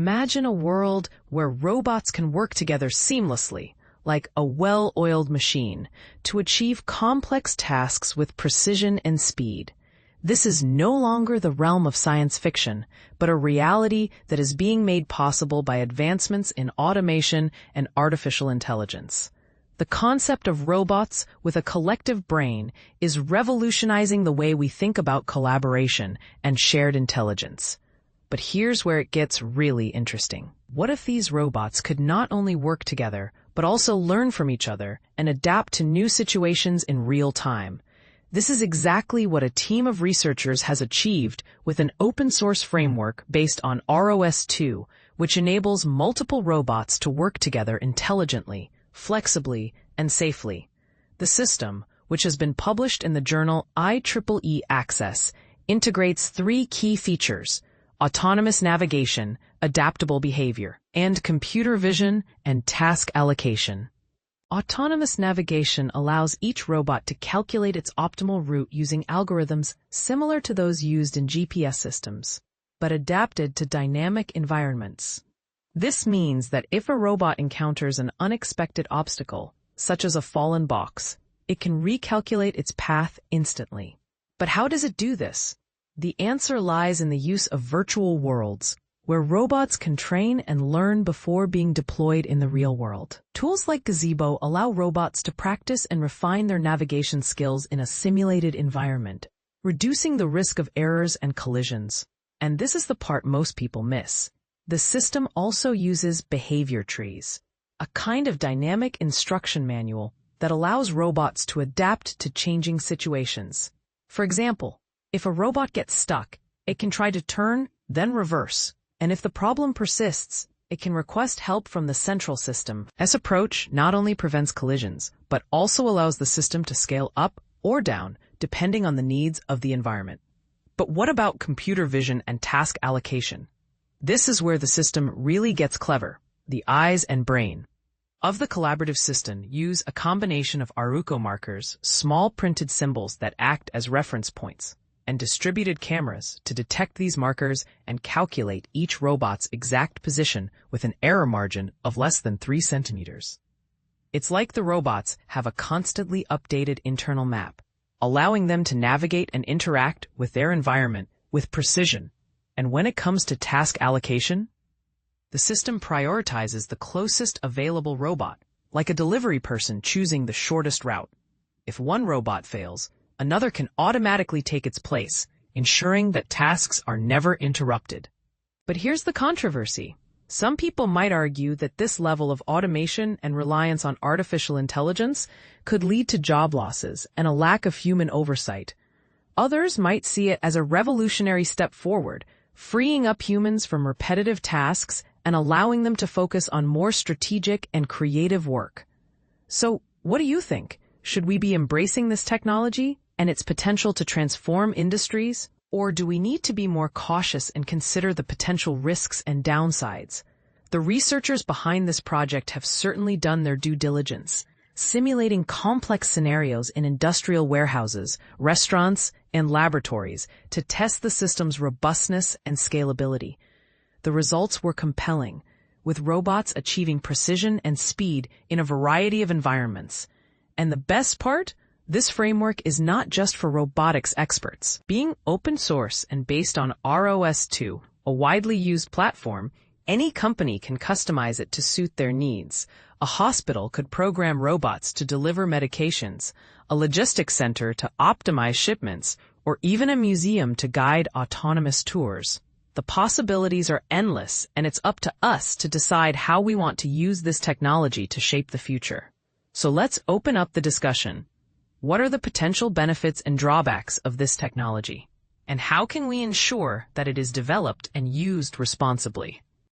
Imagine a world where robots can work together seamlessly, like a well-oiled machine, to achieve complex tasks with precision and speed. This is no longer the realm of science fiction, but a reality that is being made possible by advancements in automation and artificial intelligence. The concept of robots with a collective brain is revolutionizing the way we think about collaboration and shared intelligence. But here's where it gets really interesting. What if these robots could not only work together, but also learn from each other and adapt to new situations in real time? This is exactly what a team of researchers has achieved with an open-source framework based on ROS2, which enables multiple robots to work together intelligently, flexibly, and safely. The system, which has been published in the journal IEEE Access, integrates three key features: autonomous navigation, adaptable behavior, and computer vision and task allocation. Autonomous navigation allows each robot to calculate its optimal route using algorithms similar to those used in GPS systems, but adapted to dynamic environments. This means that if a robot encounters an unexpected obstacle, such as a fallen box, it can recalculate its path instantly. But how does it do this? The answer lies in the use of virtual worlds, where robots can train and learn before being deployed in the real world. Tools like Gazebo allow robots to practice and refine their navigation skills in a simulated environment, reducing the risk of errors and collisions. And this is the part most people miss. The system also uses behavior trees, a kind of dynamic instruction manual that allows robots to adapt to changing situations. For example, if a robot gets stuck, it can try to turn, then reverse. And if the problem persists, it can request help from the central system. This approach not only prevents collisions, but also allows the system to scale up or down, depending on the needs of the environment. But what about computer vision and task allocation? This is where the system really gets clever: the eyes and brain. Of the collaborative system use a combination of Aruco markers, small printed symbols that act as reference points, and distributed cameras to detect these markers and calculate each robot's exact position with an error margin of less than 3 centimeters. It's like the robots have a constantly updated internal map, allowing them to navigate and interact with their environment with precision. And when it comes to task allocation, the system prioritizes the closest available robot, like a delivery person choosing the shortest route. If one robot fails, another can automatically take its place, ensuring that tasks are never interrupted. But here's the controversy. Some people might argue that this level of automation and reliance on artificial intelligence could lead to job losses and a lack of human oversight. Others might see it as a revolutionary step forward, freeing up humans from repetitive tasks and allowing them to focus on more strategic and creative work. So, what do you think? Should we be embracing this technology and its potential to transform industries? Or do we need to be more cautious and consider the potential risks and downsides? The researchers behind this project have certainly done their due diligence, simulating complex scenarios in industrial warehouses, restaurants, and laboratories to test the system's robustness and scalability. The results were compelling, with robots achieving precision and speed in a variety of environments. And the best part? This framework is not just for robotics experts. Being open source and based on ROS2, a widely used platform, any company can customize it to suit their needs. A hospital could program robots to deliver medications, a logistics center to optimize shipments, or even a museum to guide autonomous tours. The possibilities are endless, and it's up to us to decide how we want to use this technology to shape the future. So let's open up the discussion. What are the potential benefits and drawbacks of this technology? And how can we ensure that it is developed and used responsibly?